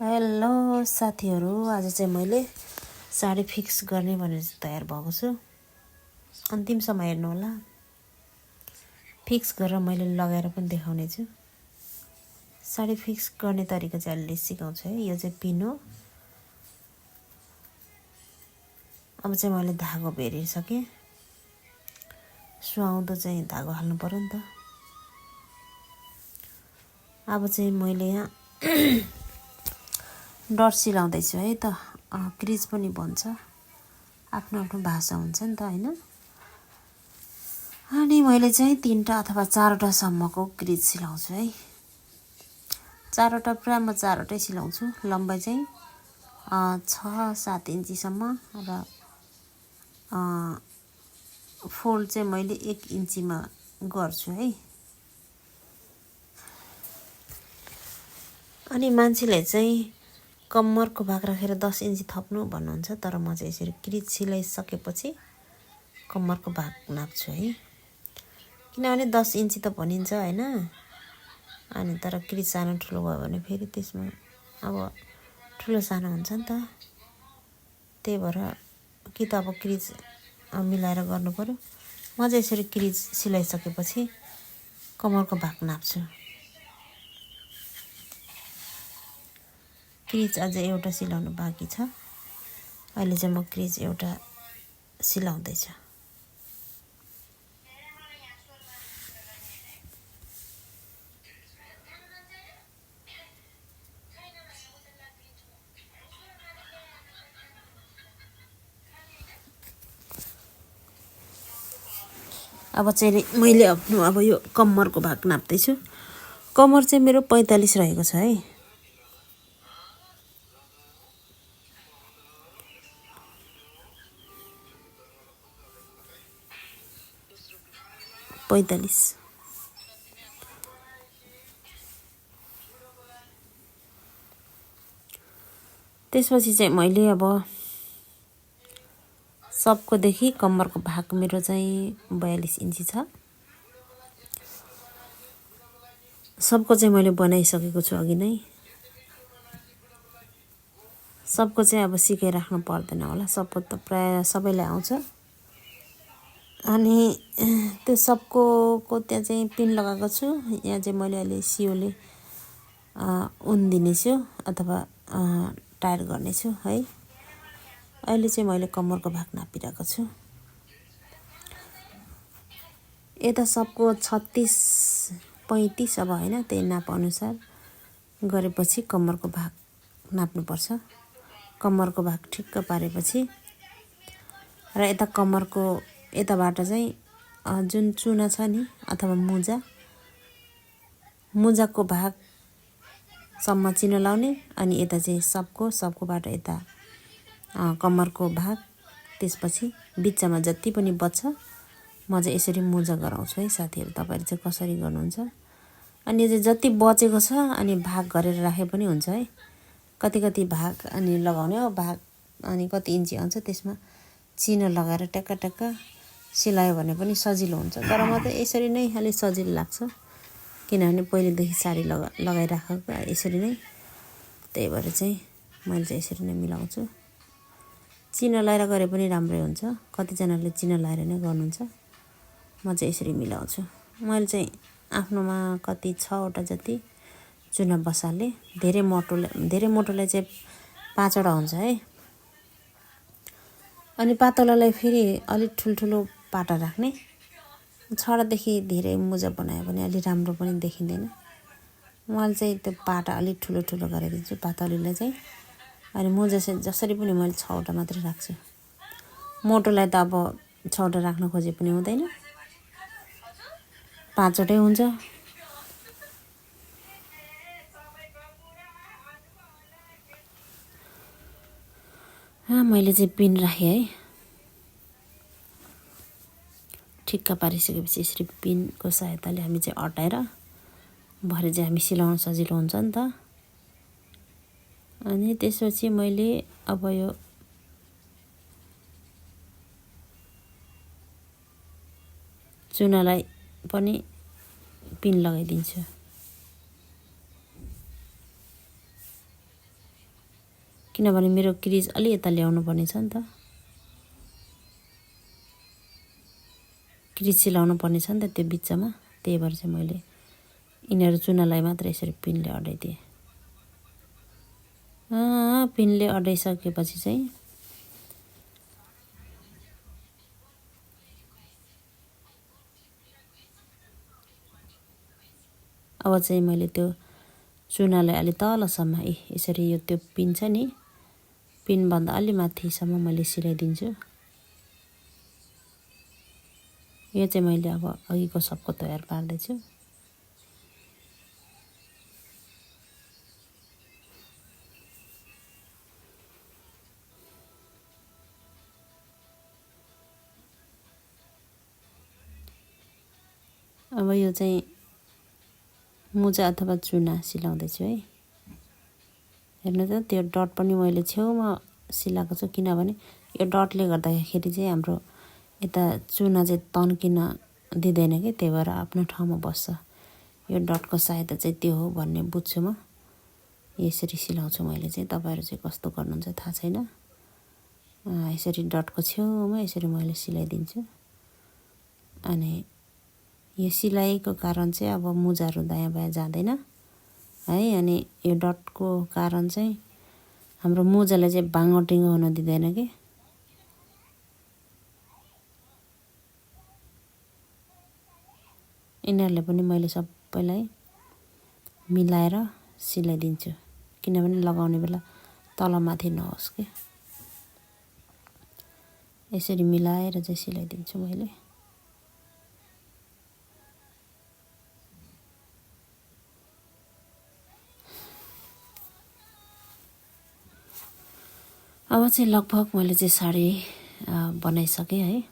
Hello साथीहरू, आज चाहिँ मैले साडी फिक्स गर्ने भनेर तयार भएको छु। अन्तिमसम्म हेर्नु होला। फिक्स गरेर मैले लगाएर पनि देखाउने छु। साडी फिक्स गर्ने तरिका चाहिँ अलि सिकाउँछु है। यो चाहिँ पिन हो। अब चाहिँ मैले धागो बेरिसकेँ। सुहाउँदो चाहिँ धागो हाल्नु पर्यो नि त। अब चाहिँ मैले यहाँ डट सिलाउँदैछु है त। क्रिज पनि भन्छ, आफ्नो आफ्नो भाषा हुन्छ नि त हैन। अनि मैले चाहिँ 3टा अथवा 4वटा सम्मको क्रिज सिलाउँछु है। 4वटा पुरा म 4वटै सिलाउँछु। लम्बाइ चाहिँ 6-7 इन्चीसम्म र फोल्ड चाहिँ मैले 1 इन्चीमा गर्छु है। अनि मान्छेले चाहिँ कम्मरको भाग राखेर 10 इन्ची थप्नु भन्नुहुन्छ, तर म चाहिँ यसरी क्रिज सिलाइसकेपछि कम्मरको भाग नाप्छु है। किनभने 10 इन्ची त भनिन्छ हैन। अनि तर क्रिज सानो ठुलो भयो भने फेरि त्यसमा अब ठुलो सानो हुन्छ नि त। त्यही भएर कि त अब क्रिज मिलाएर गर्नु पर्यो। म चाहिँ यसरी क्रिज सिलाइसकेपछि कम्मरको भाग नाप्छु। क्रिज अझै एउटा सिलाउनु बाँकी छ। अहिले चाहिँ म क्रिज एउटा सिलाउँदैछु। अब चाहिँ मैले अब यो कम्मरको भाग नाप्दैछु। कम्मर चाहिँ मेरो 45 रहेको छ है। त्यसपछि चाहिँ मैले अब सबको देखि कम्मरको भाग मेरो चाहिँ 42 इन्ची छ। सबको चाहिँ मैले बनाइसकेको छु अघि नै। सबको चाहिँ अब सिकाइराख्नु पर्दैन होला, सबको त प्राय सबैलाई आउँछ। अनि त्यो सबको त्यहाँ चाहिँ पिन लगाएको छु। यहाँ चाहिँ मैले अहिले सियोले उन दिनेछु अथवा टायर गर्नेछु है। अहिले चाहिँ मैले कम्मरको भाग नापिरहेको छु। यता सबको 36-35 अब हैन, त्यही नाप अनुसार गरेपछि कम्मरको भाग नाप्नुपर्छ। कम्मरको भाग ठिक्क पारेपछि र यता कम्मरको यताबाट चाहिँ जुन चुना छ नि अथवा मुजाको भागसम्म चिनो लाउने। अनि यता चाहिँ सबकोबाट यता कम्मरको भाग। त्यसपछि बिचमा जति पनि बच्छ म चाहिँ यसरी मुजा गराउँछु है साथीहरू। तपाईहरु चाहिँ कसरी गर्नुहुन्छ? अनि चाहिँ जति बचेको छ अनि भाग गरेर राखे पनि हुन्छ है। कति भाग अनि लगाउने हो भाग। अनि कति इन्ची आउँछ त्यसमा चिनो लगाएर टक्क सिलायो भने पनि सजिलो हुन्छ। तर म त यसरी नै अलि सजिलो लाग्छ, किनभने पहिलेदेखि साडी लगाइराखेको यसरी नै। त्यही भएर चाहिँ मैले चाहिँ यसरी नै मिलाउँछु। चिनो लाएर गरे पनि राम्रै हुन्छ। कतिजनाले चिनो लाएर नै गर्नुहुन्छ। म चाहिँ यसरी मिलाउँछु। मैले चाहिँ आफ्नोमा कति 6वटा जति चुना बसाले। धेरै मोटोलाई चाहिँ 5वटा हुन्छ है। अनि पातलोलाई फेरि अलि ठुल्ठुलो पाटा राख्ने। 6वटादेखि धेरै मुजा बनायो भने अलि राम्रो पनि देखिँदैन। मैले चाहिँ त्यो पाटा अलि ठुलो गरिदिन्छु पातलोलाई चाहिँ। अनि मुजा चाहिँ जसरी पनि मैले 6वटा मात्रै राख्छु। मोटोलाई त अब 6वटा राख्न खोजे पनि हुँदैन, 5वटै हुन्छ। मैले चाहिँ पिन राखेँ है। ठिक्क पारिसकेपछि यसरी पिनको सहायताले हामी चाहिँ अटाएर भरे चाहिँ हामी सिलाउन सजिलो हुन्छ नि त। अनि त्यसपछि मैले अब यो चुनालाई पनि पिन लगाइदिन्छु। किनभने मेरो क्रिज अलि यता ल्याउनु पर्ने छ नि त, क्रिज सिलाउनु पर्ने छ नि त त्यो बिचमा। त्यही भएर चाहिँ मैले यिनीहरू चुनालाई मात्र यसरी पिनले अड्याइदिएँ। पिनले अड्याइसकेपछि चाहिँ अब चाहिँ मैले त्यो चुनालाई अलि तलसम्म यसरी यो त्यो पिन छ नि, पिनभन्दा अलि माथिसम्म मैले सिलाइदिन्छु। यो चाहिँ मैले अब अघिको सबको तयार पार्दैछु। अब यो चाहिँ मुजा अथवा चुना सिलाउँदैछु है। हेर्नु त त्यो डट पनि मैले छेउमा सिलाएको छु, किनभने यो डटले गर्दाखेरि चाहिँ हाम्रो यता चुना चाहिँ तन्किन दिँदैन कि, त्यही भएर आफ्नो ठाउँमा बस्छ। यो डटको सहायता चाहिँ त्यो हो भन्ने बुझ्छु म। यसरी सिलाउँछु मैले चाहिँ, तपाईँहरू चाहिँ कस्तो गर्नुहुन्छ थाहा छैन। यसरी डटको छेउमा यसरी मैले सिलाइदिन्छु। अनि यो सिलाइको कारण चाहिँ अब मुजाहरू दायाँ बायाँ जाँदैन है। अनि यो डटको कारण चाहिँ हाम्रो मुजालाई चाहिँ बाङ्गोटिङ्गो हुन दिँदैन कि। यिनीहरूले पनि मैले सबैलाई मिलाएर सिलाइदिन्छु, किनभने लगाउने बेला तलमाथि नहोस् कि। यसरी मिलाएर चाहिँ सिलाइदिन्छु मैले। अब चाहिँ लगभग मैले चाहिँ साडी बनाइसकेँ है।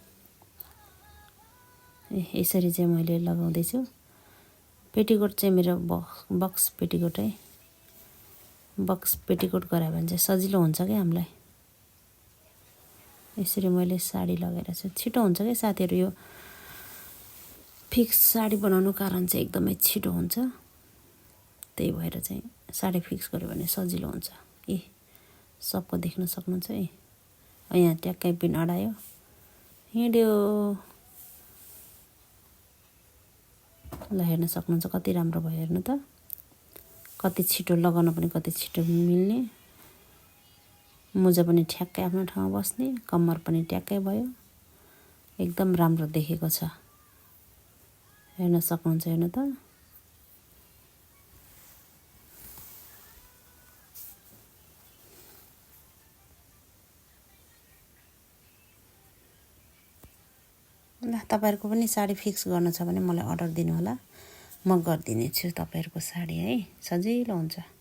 यसरी चाहिँ मैले लगाउँदैछु। पेटीकोट चाहिँ मेरो बक्स पेटीकोट है। बक्स पेटीकोट गरायो भने चाहिँ सजिलो हुन्छ क्या हामीलाई। यसरी मैले साडी लगाएर चाहिँ छिटो हुन्छ क्या साथीहरू। यो फिक्स साडी बनाउनु कारण चाहिँ एकदमै छिटो हुन्छ। त्यही भएर चाहिँ साडी फिक्स गऱ्यो भने सजिलो हुन्छ। सबको देख्न सक्नुहुन्छ है। यहाँ ट्याक्कै पिन अडायो, हिँड्यो। ल हेर्न सक्नुहुन्छ कति राम्रो भयो। हेर्नु त कति छिटो लगाउन पनि कति छिटो मिल्ने। मुजा पनि ठ्याक्कै आफ्नो ठाउँमा बस्ने, कम्मर पनि ट्याक्कै भयो। एकदम राम्रो देखेको छ। हेर्न सक्नुहुन्छ। हेर्नु त ल, तपाईँहरूको पनि साडी फिक्स गर्नु छ भने मलाई अर्डर दिनु होला, म गरिदिनेछु तपाईँहरूको साडी है। सजिलो हुन्छ।